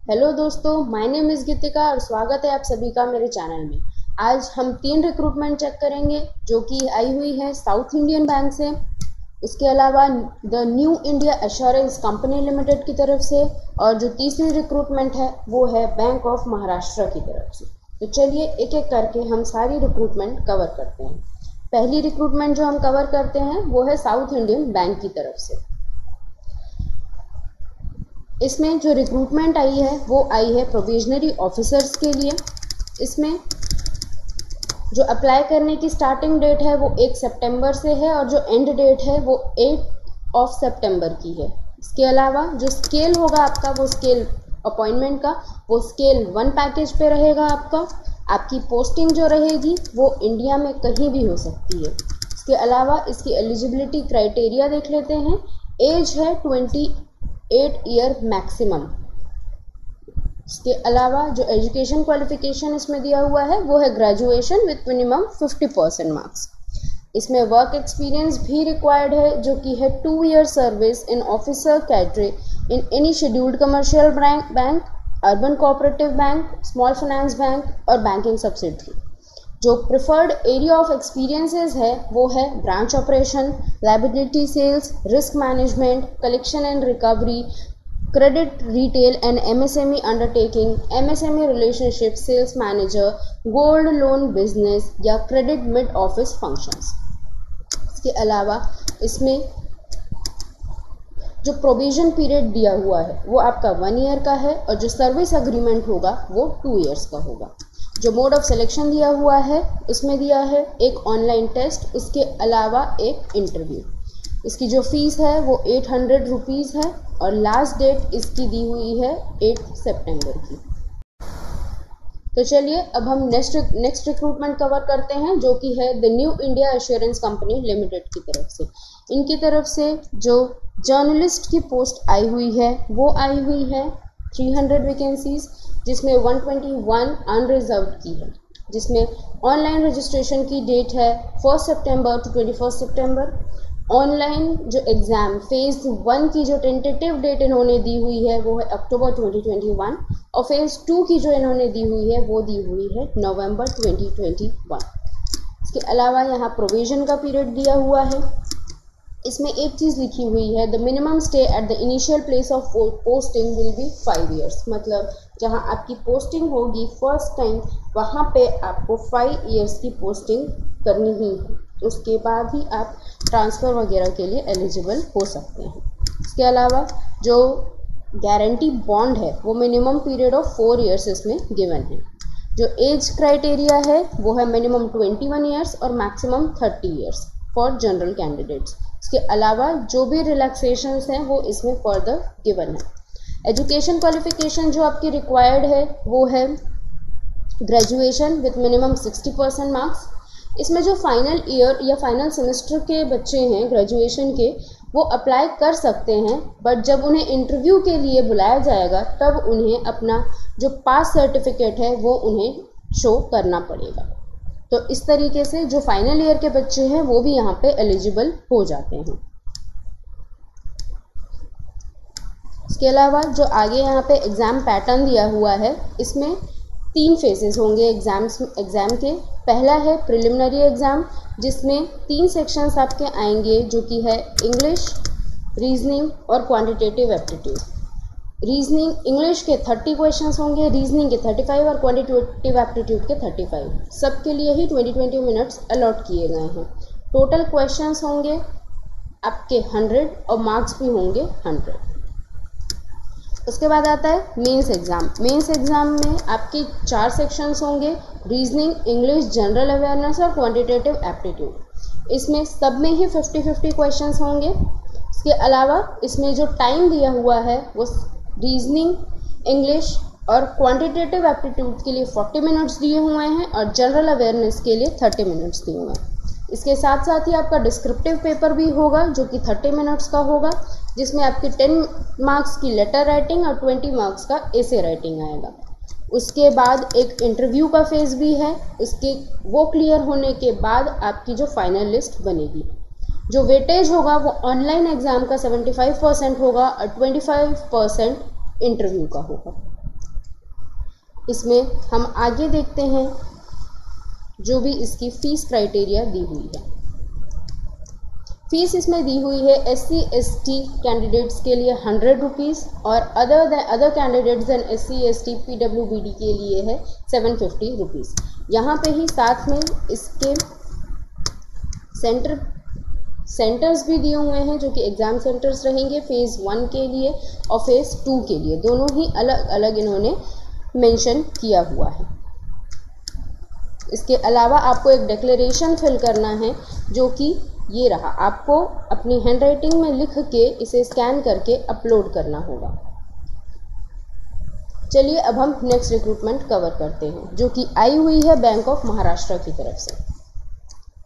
Hello दोस्तों, my name is गीतिका और स्वागत है आप सभी का मेरे चैनल में। आज हम 3 रिक्रूटमेंट चेक करेंगे जो कि आई हुई है साउथ इंडियन बैंक से, उसके अलावा the new India assurance company limited की तरफ से, और जो तीसरी रिक्रूटमेंट है वो है बैंक ऑफ महाराष्ट्र की तरफ से। तो चलिए एक एक करके हम सारी रिक्रूटमेंट कवर करते हैं। पहली रिक्रूटमेंट जो हम कवर करते हैं वो है साउथ इंडियन बैंक की तरफ से। इसमें जो रिक्रूटमेंट आई है वो आई है प्रोविजनरी ऑफिसर्स के लिए। इसमें जो अप्लाई करने की स्टार्टिंग डेट है वो 1 सितंबर से है और जो एंड डेट है वो 8 सितंबर की है। इसके अलावा जो स्केल होगा आपका, वो स्केल अपॉइंटमेंट का वो स्केल 1 पैकेज पे रहेगा आपका। आपकी पोस्टिंग जो रहेगी वो इंडिया में कहीं भी हो सकती है। इसके अलावा इसकी एलिजिबिलिटी क्राइटेरिया देख लेते हैं। एज है 28 ईयर मैक्सिमम। इसके अलावा जो एजुकेशन क्वालिफिकेशन इसमें दिया हुआ है वो है ग्रेजुएशन विथ मिनिमम 50% मार्क्स। इसमें वर्क एक्सपीरियंस भी रिक्वायर्ड है जो कि है 2 year service in officer cadre in any scheduled commercial bank, urban cooperative bank, small finance bank और बैंकिंग सब्सिडरी। जो प्रिफर्ड एरिया ऑफ एक्सपीरियंसेस है वो है branch operation, liability sales, risk management, collection and recovery, credit retail and MSME undertaking, MSME relationship sales manager, gold loan business या credit mid office functions. इसके अलावा इसमें जो provision period दिया हुआ है वो आपका 1 ईयर का है और जो सर्विस अग्रीमेंट होगा वो 2 ईयर्स का होगा। जो मोड ऑफ सिलेक्शन दिया हुआ है उसमें दिया है एक ऑनलाइन टेस्ट, उसके अलावा एक इंटरव्यू। इसकी जो फीस है वो 800 रुपीज़ है और लास्ट डेट इसकी दी हुई है 8 सितंबर की। तो चलिए अब हम नेक्स्ट रिक्रूटमेंट कवर करते हैं जो कि है the new India assurance company limited की तरफ से। इनकी तरफ से जो जर्नलिस्ट की पोस्ट आई हुई है वो आई हुई है 300 वैकेंसीज, जिसमें 121 अनरिजर्व्ड की है, जिसमें ऑनलाइन रजिस्ट्रेशन की डेट है 1 सितंबर टू 21 सितंबर। ऑनलाइन जो एग्ज़ाम फेज़ 1 की जो टेंटेटिव डेट इन्होंने दी हुई है वो है अक्टूबर 2021 और फेज़ 2 की जो इन्होंने दी हुई है वो दी हुई है नवंबर 2021। इसके अलावा यहाँ प्रोविज़न का पीरियड दिया हुआ है। इसमें एक चीज़ लिखी हुई है, the minimum stay at the initial place of posting will be 5 years. मतलब जहाँ आपकी पोस्टिंग होगी फर्स्ट टाइम वहाँ पे आपको 5 ईयर्स की पोस्टिंग करनी ही है, उसके बाद ही आप ट्रांसफ़र वगैरह के लिए एलिजिबल हो सकते हैं। इसके अलावा जो गारंटी बॉन्ड है वो मिनिमम पीरियड ऑफ 4 ईयर्स इसमें गिवन है। जो एज क्राइटेरिया है वो है मिनिमम 21 ईयर्स और maximum 30 years for general candidates. इसके अलावा जो भी रिलैक्सेशंस हैं वो इसमें फर्दर गिवन है। एजुकेशन क्वालिफिकेशन जो आपकी रिक्वायर्ड है वो है ग्रेजुएशन विथ मिनिमम 60% मार्क्स। इसमें जो फाइनल ईयर या फाइनल सेमेस्टर के बच्चे हैं ग्रेजुएशन के वो अप्लाई कर सकते हैं, बट जब उन्हें इंटरव्यू के लिए बुलाया जाएगा तब उन्हें अपना जो पास सर्टिफिकेट है वो उन्हें शो करना पड़ेगा। तो इस तरीके से जो फाइनल ईयर के बच्चे हैं वो भी यहाँ पे एलिजिबल हो जाते हैं। इसके अलावा जो आगे यहाँ पे एग्ज़ाम पैटर्न दिया हुआ है, इसमें 3 फेजेस होंगे एग्ज़ाम के। पहला है प्रिलिमिनरी एग्ज़ाम, जिसमें 3 सेक्शंस आपके आएंगे जो कि है इंग्लिश, रीजनिंग और क्वांटिटेटिव एप्टीट्यूड। रीजनिंग इंग्लिश के 30 क्वेश्चंस होंगे, रीजनिंग के 35 और क्वांटिटेटिव एप्टीट्यूड के 35। सबके लिए ही 20-20 मिनट्स अलॉट किए गए हैं। टोटल क्वेश्चंस होंगे आपके 100 और मार्क्स भी होंगे 100। उसके बाद आता है मेंस एग्ज़ाम। मेंस एग्ज़ाम में आपके 4 सेक्शंस होंगे, रीजनिंग, इंग्लिश, जनरल अवेयरनेस और क्वांटिटेटिव एप्टीट्यूड। इसमें सब में ही 50-50 क्वेश्चंस होंगे। इसके अलावा इसमें जो टाइम दिया हुआ है वो रीजनिंग, इंग्लिश और क्वांटिटेटिव एप्टीट्यूड के लिए 40 मिनट्स दिए हुए हैं और जनरल अवेयरनेस के लिए 30 मिनट्स दिए हुए हैं। इसके साथ साथ ही आपका डिस्क्रिप्टिव पेपर भी होगा जो कि 30 मिनट्स का होगा, जिसमें आपकी 10 मार्क्स की लेटर राइटिंग और 20 मार्क्स का एसे राइटिंग आएगा। उसके बाद एक इंटरव्यू का फेज़ भी है। उसके वो क्लियर होने के बाद आपकी जो फाइनल लिस्ट बनेगी। जो वेटेज होगा वो ऑनलाइन एग्ज़ाम का 75% होगा और 25% इंटरव्यू का होगा। इसमें हम आगे देखते हैं जो भी इसकी फ़ीस क्राइटेरिया दी हुई है। फीस इसमें दी हुई है SC/ST कैंडिडेट्स के लिए 100 रुपीज़ और other candidates and SC/ST PWBD के लिए है 750 रुपीज़। यहाँ पे ही साथ में इसके सेंटर्स भी दिए हुए हैं जो कि एग्ज़ाम सेंटर्स रहेंगे फ़ेज़ 1 के लिए और फ़ेज़ 2 के लिए, दोनों ही अलग अलग इन्होंने मेंशन किया हुआ है। इसके अलावा आपको एक डिक्लेरेशन फिल करना है जो कि ये रहा, आपको अपनी हैंडराइटिंग में लिख के इसे स्कैन करके अपलोड करना होगा। चलिए अब हम नेक्स्ट रिक्रूटमेंट कवर करते हैं जो कि आई हुई है बैंक ऑफ महाराष्ट्र की तरफ से।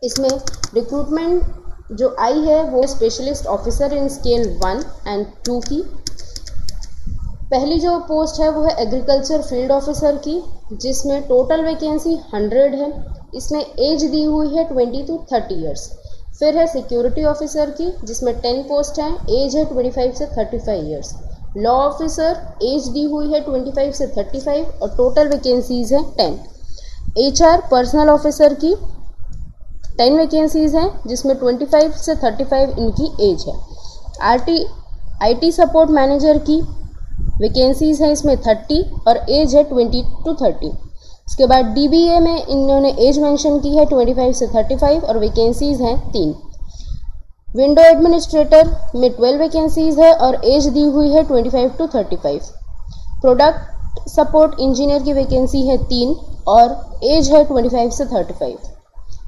इसमें रिक्रूटमेंट जो आई है वो specialist officer in scale 1 and 2 की। पहली जो पोस्ट है वो है एग्रीकल्चर फील्ड ऑफिसर की, जिसमें टोटल वैकेंसी 100 है। इसमें एज दी हुई है 20 to 30 ईयर्स। फिर है सिक्योरिटी ऑफिसर की, जिसमें 10 पोस्ट हैं, एज है 25 से 35 ईयर्स। लॉ ऑफिसर एज दी हुई है 25 से 35 और टोटल वैकेंसीज हैं 10। HR पर्सनल ऑफिसर की 10 वैकेंसीज हैं, जिसमें 25 से 35 इनकी एज है। IT सपोर्ट मैनेजर की वैकेंसीज हैं इसमें 30 और एज है 20 to 30। इसके बाद DBA में इन्होंने एज मेंशन की है 25 से 35 और वैकेंसीज हैं 3। विंडो एडमिनिस्ट्रेटर में 12 वैकेंसीज है और एज दी हुई है 25 to 35। प्रोडक्ट सपोर्ट इंजीनियर की वैकेंसी है 3 और एज है 25 से 35।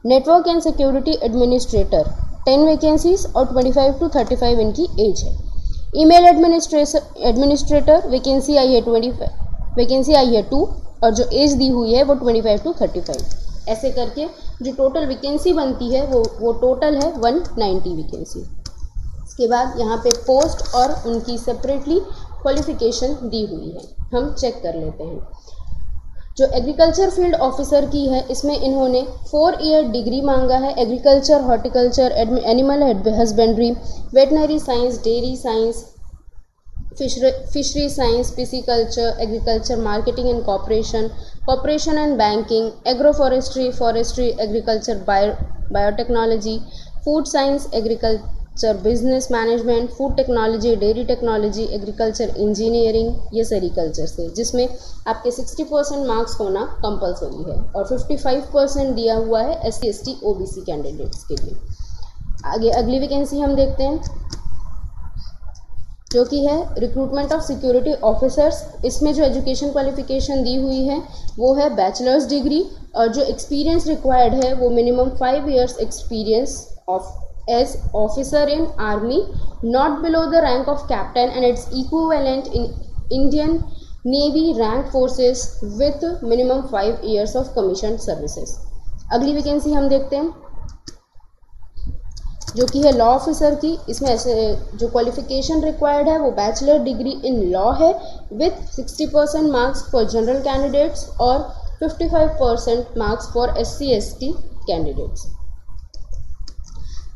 Network and security administrator 10 vacancies और 25 to 35 इनकी एज है। ईमेल एडमिनिस्ट्रेटर वैकेंसी आई है 2 और जो एज दी हुई है वो 25 to 35। ऐसे करके जो टोटल वैकेंसी बनती है वो टोटल है 190 वैकेंसी। इसके बाद यहाँ पे पोस्ट और उनकी सेपरेटली क्वालिफिकेशन दी हुई है, हम चेक कर लेते हैं। जो एग्रीकल्चर फील्ड ऑफिसर की है इसमें इन्होंने 4 ईयर डिग्री मांगा है। Agriculture, horticulture, animal husbandry, veterinary science, dairy science, fishery science, pisciculture, agriculture marketing and cooperation and banking, agro forestry, agriculture biotechnology, food science, agriculture business management, food technology, dairy technology, agriculture engineering, ये sericulture से, जिसमें आपके 60% marks होना compulsory है और 55% दिया हुआ है SC/ST OBC कैंडिडेट्स के लिए। आगे अगली वैकेंसी हम देखते हैं जो कि है रिक्रूटमेंट ऑफ सिक्योरिटी ऑफिसर्स। इसमें जो एजुकेशन क्वालिफिकेशन दी हुई है वो है बैचलर्स डिग्री और जो एक्सपीरियंस रिक्वायर्ड है वो minimum 5 years experience as officer in army not below the rank of captain and its equivalent in Indian navy rank forces with minimum 5 years of commission services. अगली vacancy हम देखते हैं जो कि है लॉ ऑफिसर की। इसमें ऐसे जो क्वालिफिकेशन रिक्वायर्ड है वो बैचलर डिग्री इन लॉ है with 60% marks for general candidates और 55% मार्क्स फॉर SC/ST कैंडिडेट्स।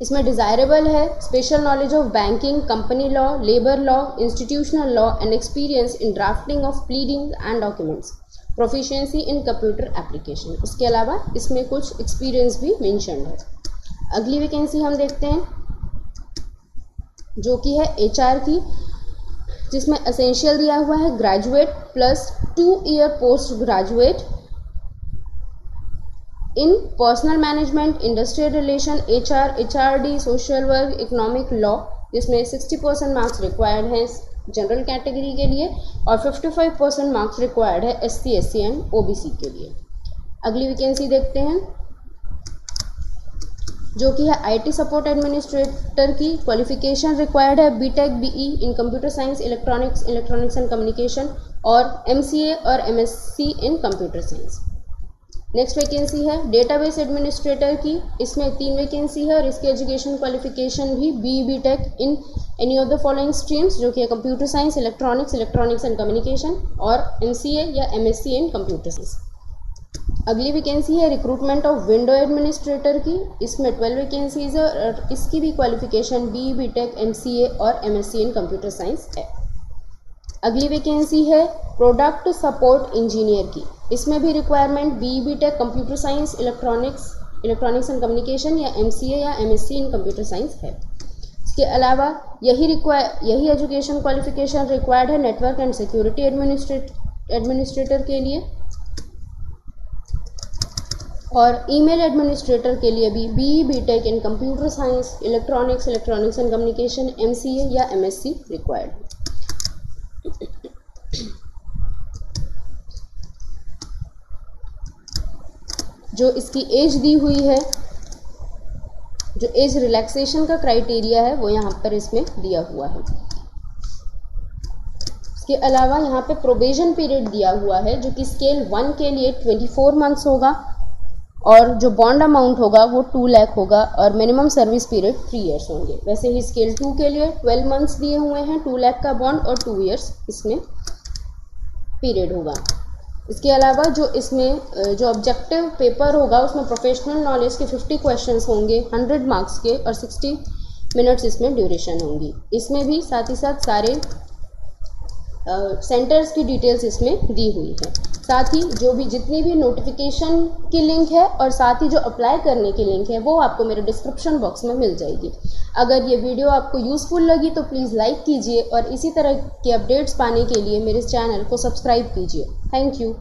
इसमें डिज़ायरेबल है special knowledge of banking, company law, labour law, institutional law and experience in drafting of pleading and documents, proficiency in computer application. उसके अलावा इसमें कुछ experience भी mentioned है। अगली वैकेंसी हम देखते हैं जो कि है HR की, जिसमें एसेंशियल दिया हुआ है graduate plus 2 year post graduate in personal management, industrial relation, HR, HRD, social work, economic law, जिसमें 60% मार्क्स रिक्वायर्ड हैं जनरल कैटेगरी के लिए और 55% मार्क्स रिक्वायर्ड है SC/ST एंड OBC के लिए। अगली वैकेंसी देखते हैं जो कि है IT सपोर्ट एडमिनिस्ट्रेटर की। क्वालिफिकेशन रिक्वायर्ड है BTech BE in computer science, electronics and communication और MCA और MSc इन कंप्यूटर साइंस। नेक्स्ट वैकेंसी है डेटाबेस एडमिनिस्ट्रेटर की। इसमें 3 वैकेंसी है और इसकी एजुकेशन क्वालिफिकेशन भी BTech in any of the following streams, जो कि है computer science, electronics and communication और MCA या MSc इन कंप्यूटर साइंस। अगली वैकेंसी है रिक्रूटमेंट ऑफ विंडो एडमिनिस्ट्रेटर की। इसमें 12 वैकेंसीज है और इसकी भी क्वालिफिकेशन BTech, MCA और MSc इन कंप्यूटर साइंस है। अगली वैकेंसी है प्रोडक्ट सपोर्ट इंजीनियर की, इसमें भी requirement BE BTech computer science, electronics and communication या MCA या MSc इन कंप्यूटर साइंस है। इसके अलावा यही एजुकेशन क्वालिफिकेशन रिक्वायर्ड है नेटवर्क एंड सिक्योरिटी एडमिनिस्ट्रेटर के लिए, और ईमेल एडमिनिस्ट्रेटर के लिए भी BE BTech in computer science, electronics and communication, MCA या MSc रिक्वायर्ड है। जो इसकी एज दी हुई है, जो एज रिलैक्सेशन का क्राइटेरिया है वो यहाँ पर इसमें दिया हुआ है। इसके अलावा यहाँ पे प्रोबेशन पीरियड दिया हुआ है जो कि स्केल 1 के लिए 24 मंथ्स होगा, और जो बॉन्ड अमाउंट होगा वो 2 लाख होगा, और मिनिमम सर्विस पीरियड 3 इयर्स होंगे। वैसे ही स्केल 2 के लिए 12 मंथ्स दिए हुए हैं, 2 लाख का बॉन्ड और 2 इयर्स इसमें पीरियड होगा। इसके अलावा जो इसमें जो ऑब्जेक्टिव पेपर होगा उसमें प्रोफेशनल नॉलेज के 50 क्वेश्चंस होंगे 100 मार्क्स के, और 60 मिनट्स इसमें ड्यूरेशन होंगी। इसमें भी साथ ही साथ सारे सेंटर्स की डिटेल्स इसमें दी हुई है। साथ ही जो भी जितनी भी नोटिफिकेशन की लिंक है और साथ ही जो अप्लाई करने की लिंक है वो आपको मेरे डिस्क्रिप्शन बॉक्स में मिल जाएगी। अगर ये वीडियो आपको यूज़फुल लगी तो प्लीज़ लाइक कीजिए, और इसी तरह के अपडेट्स पाने के लिए मेरे चैनल को सब्सक्राइब कीजिए। Thank you.